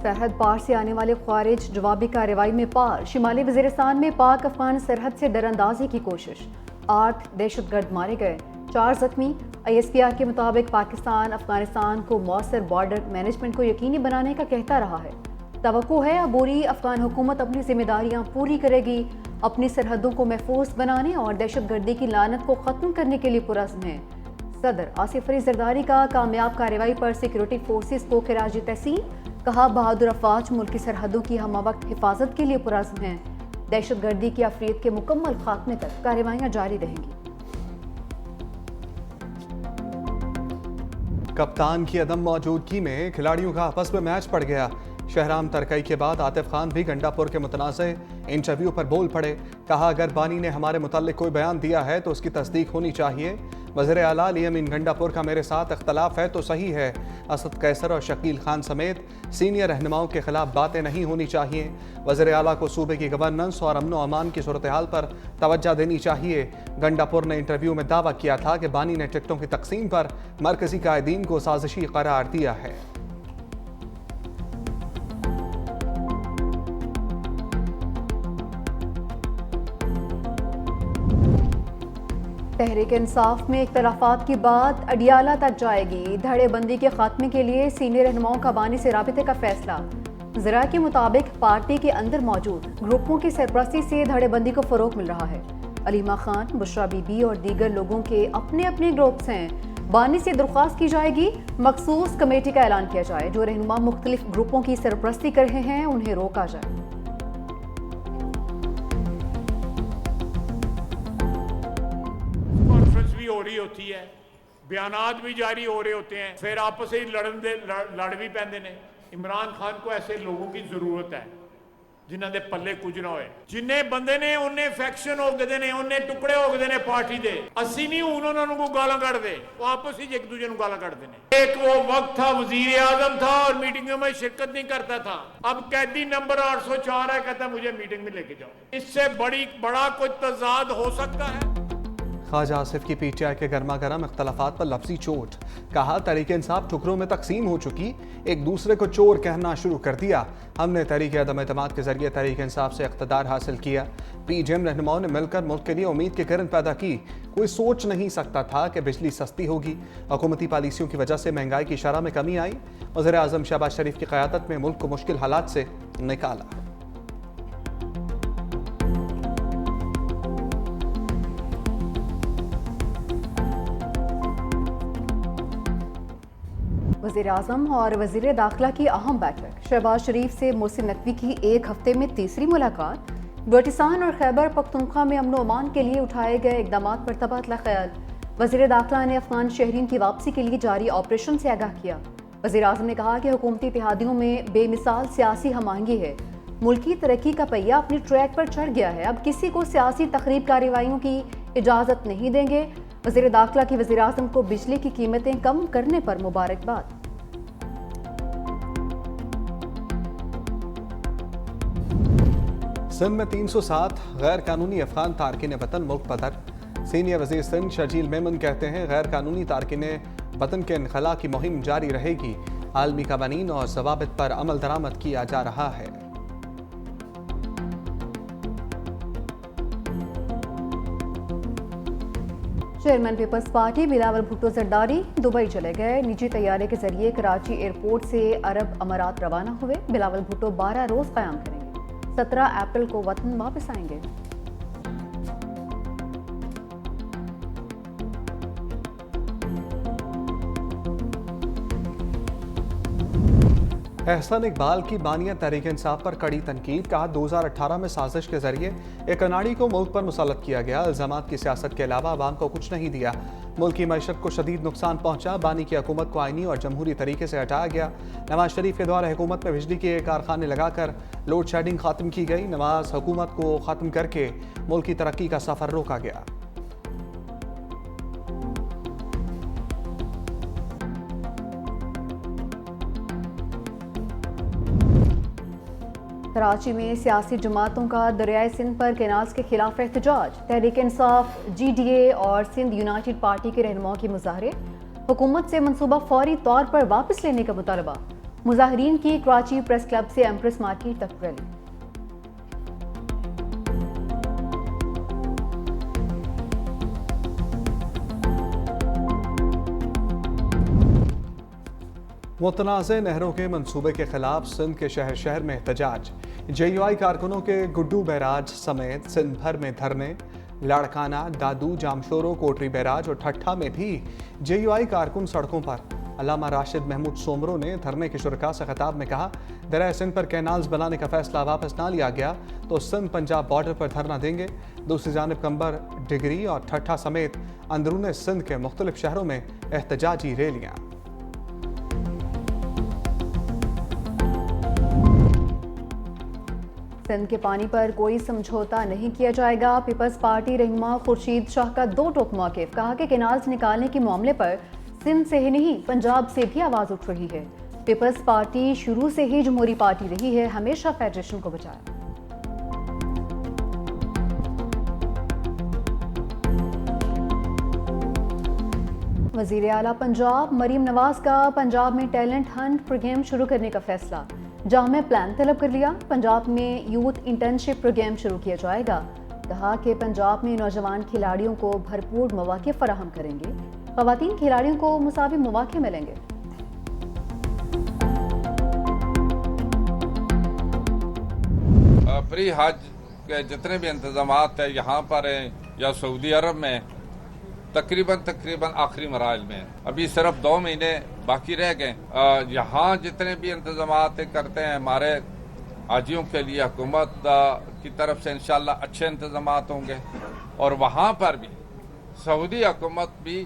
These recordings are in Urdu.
سرحد پار سے آنے والے خوارج جوابی کارروائی میں پار، شمالی وزیرستان میں پاک افغان سرحد سے ڈر اندازی کی کوشش، 8 دہشت گرد مارے گئے، 4 زخمی۔ ISPR کے مطابق پاکستان افغانستان کو مؤثر بارڈر مینجمنٹ کو یقینی بنانے کا کہتا رہا ہے۔ توقع ہے عبوری افغان حکومت اپنی ذمہ داریاں پوری کرے گی، اپنی سرحدوں کو محفوظ بنانے اور دہشت گردی کی لعنت کو ختم کرنے کے لیے پرعزم ہے۔ صدر آصف علی زرداری کا کامیاب کارروائی پر سیکورٹی فورسز کو خراج تحسین، کہا بہادر افواج ملک کی سرحدوں کی ہمہ وقت حفاظت کے لیے پرعزم ہیں، دہشت گردی کی عفریت کے مکمل خاتمے تک کارروائیاں جاری رہیں گی۔ کپتان کی عدم موجودگی میں کھلاڑیوں کا آپس میں میچ پڑ گیا، شہرام ترکئی کے بعد عاطف خان بھی گنڈا پور کے متنازع انٹرویو پر بول پڑے، کہا اگر بانی نے ہمارے متعلق کوئی بیان دیا ہے تو اس کی تصدیق ہونی چاہیے۔ وزیر اعلیٰ علی امین گنڈا پور کا میرے ساتھ اختلاف ہے تو صحیح ہے، اسد قیصر اور شکیل خان سمیت سینئر رہنماؤں کے خلاف باتیں نہیں ہونی چاہیے۔ وزیر اعلیٰ کو صوبے کی گورننس اور امن و امان کی صورتحال پر توجہ دینی چاہیے۔ گنڈا پور نے انٹرویو میں دعویٰ کیا تھا کہ بانی نے ٹکٹوں کی تقسیم پر مرکزی قائدین کو سازشی قرار دیا ہے۔ تحریک انصاف میں اختلافات کی بات اڈیالہ تک جائے گی، دھڑے بندی کے خاتمے کے لیے سینئر رہنماؤں کا بانی سے رابطے کا فیصلہ۔ ذرائع کے مطابق پارٹی کے اندر موجود گروپوں کی سرپرستی سے دھڑے بندی کو فروغ مل رہا ہے۔ علیمہ خان، بشرا بی بی اور دیگر لوگوں کے اپنے اپنے گروپس ہیں۔ بانی سے درخواست کی جائے گی مخصوص کمیٹی کا اعلان کیا جائے، جو رہنما مختلف گروپوں کی سرپرستی کر رہے ہیں انہیں روکا جائے۔ بھی ہو رہی ہوتی ہے، بیانات بھی جاری ہو رہے ہوتے ہیں، پھر آپس ہی لڑ بھی پیندے نے۔ عمران خان کو ایسے لوگوں کی ضرورت ہے جنہاں دے پلے کچھ نہ ہوئے، جنہیں بندے نے انہیں فیکشن ہو گئے نے، انہیں ٹکڑے ہو گئے نے پارٹی دے، اسی نہیں انہوں کو گالاں کٹ دے، وہ آپس ہی ایک دوسرے کو گالاں کٹ دے۔ ایک وہ وقت تھا وزیر اعظم تھا اور میٹنگوں میں شرکت نہیں کرتا تھا، اب قیدی نمبر 804 ہے، کہتا ہے مجھے میٹنگ میں لے کے جاؤ۔ اس سے بڑا کوئی تضاد ہو سکتا ہے؟ خواجہ آصف کی PTI کے گرما گرم اختلافات پر لفظی چوٹ، کہا تحریک انصاف ٹکڑوں میں تقسیم ہو چکی، ایک دوسرے کو چور کہنا شروع کر دیا، ہم نے تحریک عدم اعتماد کے ذریعے تحریک انصاف سے اقتدار حاصل کیا، PGM رہنماؤں نے مل کر ملک کے لیے امید کی کرن پیدا کی، کوئی سوچ نہیں سکتا تھا کہ بجلی سستی ہوگی، حکومتی پالیسیوں کی وجہ سے مہنگائی کی شرح میں کمی آئی، وزیر اعظم شہباز شریف کی قیادت میں ملک کو مشکل حالات سے نکالا۔ وزیر اعظم اور وزیر داخلہ کی اہم بیٹھک، شہباز شریف سے محسن نقوی کی ایک ہفتے میں تیسری ملاقات، بلوچستان اور خیبر پختونخوا میں امن و امان کے لیے اٹھائے گئے اقدامات پر تبادلہ خیال، وزیر داخلہ نے افغان شہریوں کی واپسی کے لیے جاری آپریشن سے آگاہ کیا، وزیر اعظم نے کہا کہ حکومتی اتحادیوں میں بے مثال سیاسی ہم آہنگی ہے، ملکی ترقی کا پہیہ اپنی ٹریک پر چڑھ گیا ہے، اب کسی کو سیاسی تخریب کارروائیوں کی اجازت نہیں دیں گے، وزیر داخلہ کی وزیر اعظم کو بجلی کی قیمتیں کم کرنے پر مبارکباد۔ سندھ میں 307 غیر قانونی افغان تارکین وطن ملک بدر، سینئر وزیر سندھ شرجیل میمن کہتے ہیں غیر قانونی تارکین وطن کے انخلاء کی مہم جاری رہے گی، عالمی قوانین اور ضوابط پر عمل درآمد کیا جا رہا ہے۔ چیئرمین پیپلز پارٹی بلاول بھٹو زرداری دبئی چلے گئے، نجی طیارے کے ذریعے کراچی ایئرپورٹ سے عرب امارات روانہ ہوئے، بلاول بھٹو 12 روز قیام کریں گے، 17 اپریل کو وطن واپس آئیں گے۔ احسن اقبال کی بانیہ تحریک انصاف پر کڑی تنقید، کہا 2018 میں سازش کے ذریعے ایک اناڑی کو ملک پر مسلط کیا گیا، الزامات کی سیاست کے علاوہ عوام کو کچھ نہیں دیا، ملک کی معیشت کو شدید نقصان پہنچا، بانی کی حکومت کو آئینی اور جمہوری طریقے سے ہٹایا گیا، نواز شریف کے دور حکومت میں بجلی کے کارخانے لگا کر لوڈ شیڈنگ ختم کی گئی، نواز حکومت کو ختم کر کے ملک کی ترقی کا سفر روکا گیا۔ کراچی میں سیاسی جماعتوں کا دریائے سندھ پر کینالز کے خلاف احتجاج، تحریک انصاف، GDA اور سندھ یونائٹڈ پارٹی کے رہنماؤں کے مظاہرے، حکومت سے منصوبہ فوری طور پر واپس لینے کا مطالبہ، مظاہرین کی کراچی پریس کلب سے ایمپریس مارکیٹ تک ریلی۔ متنازع نہروں کے منصوبے کے خلاف سندھ کے شہر شہر میں احتجاج، جے یو آئی کارکنوں کے گڈو بیراج سمیت سندھ بھر میں دھرنے، لاڑکانہ، دادو، جامشورو، کوٹری بیراج اور ٹھٹھا میں بھی جے یو آئی کارکن سڑکوں پر۔ علامہ راشد محمود سومرو نے دھرنے کے شرکاء سے خطاب میں کہا، دریائے سندھ پر کینالز بنانے کا فیصلہ واپس نہ لیا گیا تو سندھ پنجاب بارڈر پر دھرنا دیں گے۔ دوسری جانب کمبر، ڈگری اور ٹھٹھا سمیت اندرون سندھ کے مختلف شہروں میں احتجاجی ریلیاں۔ سندھ کے پانی پر کوئی سمجھوتا نہیں کیا جائے گا۔ پیپلز پارٹی رہنما خورشید شاہ کا دو ٹوک موقف، کہا کہ کینالز نکالنے کے معاملے پر سندھ سے ہی نہیں پنجاب سے بھی آواز اٹھ رہی ہے۔ پیپلز پارٹی شروع سے ہی جمہوری پارٹی رہی ہے، ہمیشہ فیڈریشن کو بچایا۔ وزیر اعلیٰ پنجاب مریم نواز کا پنجاب میں ٹیلنٹ ہنٹ پروگرام شروع کرنے کا فیصلہ، جامع پلان طلب کر لیا۔ پنجاب میں یوتھ انٹرنشپ پروگرام شروع کیا جائے گا، کہا کہ پنجاب میں نوجوان کھلاڑیوں کو بھرپور مواقع فراہم کریں گے، خواتین کھلاڑیوں کو مساوی مواقع ملیں گے۔ پری حج کے جتنے بھی انتظامات ہیں یہاں پر ہیں یا سعودی عرب میں، تقریباً آخری مراحل میں ہیں۔ ابھی صرف 2 مہینے باقی رہ گئے۔ یہاں جتنے بھی انتظامات کرتے ہیں ہمارے حاجیوں کے لیے حکومت کی طرف سے انشاءاللہ اچھے انتظامات ہوں گے، اور وہاں پر بھی سعودی حکومت بھی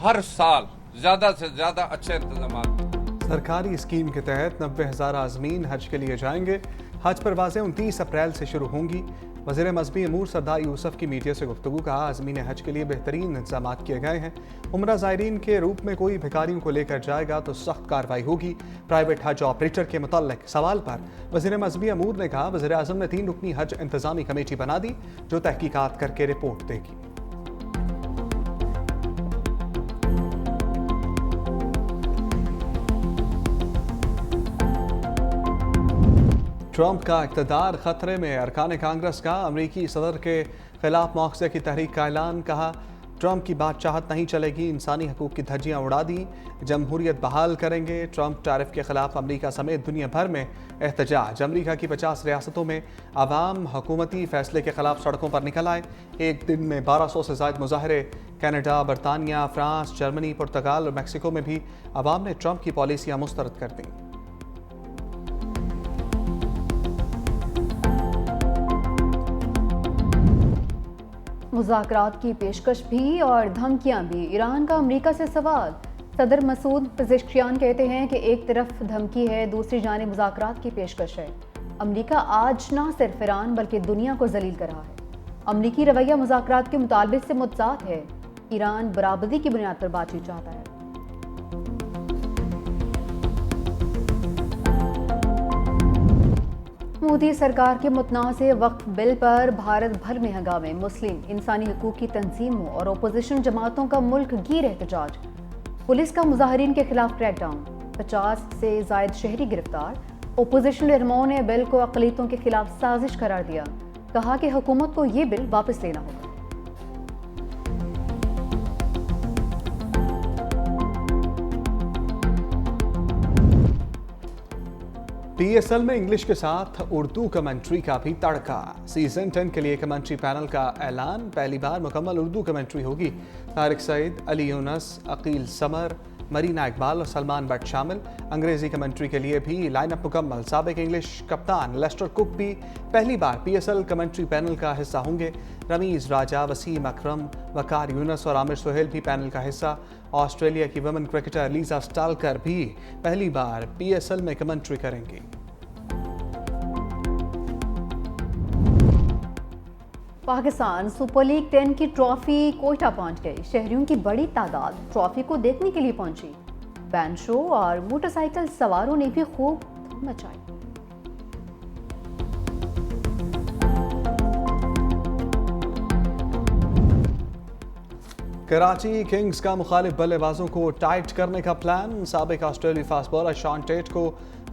ہر سال زیادہ سے زیادہ اچھے انتظامات۔ سرکاری اسکیم کے تحت 90,000 عازمین حج کے لیے جائیں گے۔ حج پروازیں 29 اپریل سے شروع ہوں گی۔ وزیر مذہبی امور سردار یوسف کی میڈیا سے گفتگو، کہا عازمین حج کے لیے بہترین انتظامات کیے گئے ہیں۔ عمرہ زائرین کے روپ میں کوئی بھکاریوں کو لے کر جائے گا تو سخت کارروائی ہوگی۔ پرائیویٹ حج آپریٹر کے متعلق سوال پر وزیر مذہبی امور نے کہا، وزیر اعظم نے 3 رکنی حج انتظامی کمیٹی بنا دی جو تحقیقات کر کے رپورٹ دے گی۔ ٹرمپ کا اقتدار خطرے میں، ارکان کانگریس کا امریکی صدر کے خلاف مواخذے کی تحریک کا اعلان، کہا ٹرمپ کی بات چاہت نہیں چلے گی، انسانی حقوق کی دھجیاں اڑا دی، جمہوریت بحال کریں گے۔ ٹرمپ ٹیرف کے خلاف امریکہ سمیت دنیا بھر میں احتجاج، امریکہ کی 50 ریاستوں میں عوام حکومتی فیصلے کے خلاف سڑکوں پر نکل آئے۔ ایک دن میں 1200 سے زائد مظاہرے، کینیڈا، برطانیہ، فرانس، جرمنی، پرتگال اور میکسیکو میں بھی عوام نے ٹرمپ کی پالیسیاں مسترد کر دیں۔ مذاکرات کی پیشکش بھی اور دھمکیاں بھی، ایران کا امریکہ سے سوال۔ صدر مسعود پزشکیان کہتے ہیں کہ ایک طرف دھمکی ہے، دوسری جانب مذاکرات کی پیشکش ہے۔ امریکہ آج نہ صرف ایران بلکہ دنیا کو ذلیل کر رہا ہے۔ امریکی رویہ مذاکرات کے مطالبے سے متضاد ہے۔ ایران برابری کی بنیاد پر بات چیت چاہتا ہے۔ مودی سرکار کے متنازع وقف بل پر بھارت بھر میں ہنگامے، مسلم انسانی حقوق کی تنظیموں اور اپوزیشن جماعتوں کا ملک گیر احتجاج، پولیس کا مظاہرین کے خلاف کریک ڈاؤن، 50 سے زائد شہری گرفتار۔ اپوزیشن رہنماؤں نے بل کو اقلیتوں کے خلاف سازش قرار دیا، کہا کہ حکومت کو یہ بل واپس لینا ہوگا۔ پی ایس ایل میں انگلش کے ساتھ اردو کمنٹری کا بھی تڑکا، سیزن 10 کے لیے کمنٹری پینل کا اعلان، پہلی بار مکمل اردو کمنٹری ہوگی۔ طارق سعید، علی یونس، عقیل سمر، مرینا اقبال اور سلمان بٹ شامل۔ انگریزی کمنٹری کے لیے بھی لائن اپ مکمل، سابق انگلش کپتان لیسٹر کک بھی پہلی بار P S L commentary panel کا حصہ ہوں گے۔ رمیز راجہ، وسیم اکرم، وقار یونس اور عامر سہیل بھی پینل کا حصہ۔ آسٹریلیا کی ویمن کرکٹر لیزا سٹالکر بھی پہلی بار پی ایس ایل میں کمنٹری کریں گی۔ پاکستان سپر لیگ 10 کی ٹرافی کوئٹہ پہنچ گئی، شہریوں کی بڑی تعداد ٹرافی کو دیکھنے کے لیے پہنچی۔ بینڈ شو اور موٹر سائیکل سواروں نے بھی خوب دھوم مچائی۔ کراچی کنگز کا مخالف بلے بازوں کو ٹائٹ کرنے کا پلان، سابق آسٹریلوی فاسٹ بالر شان ٹیٹ کو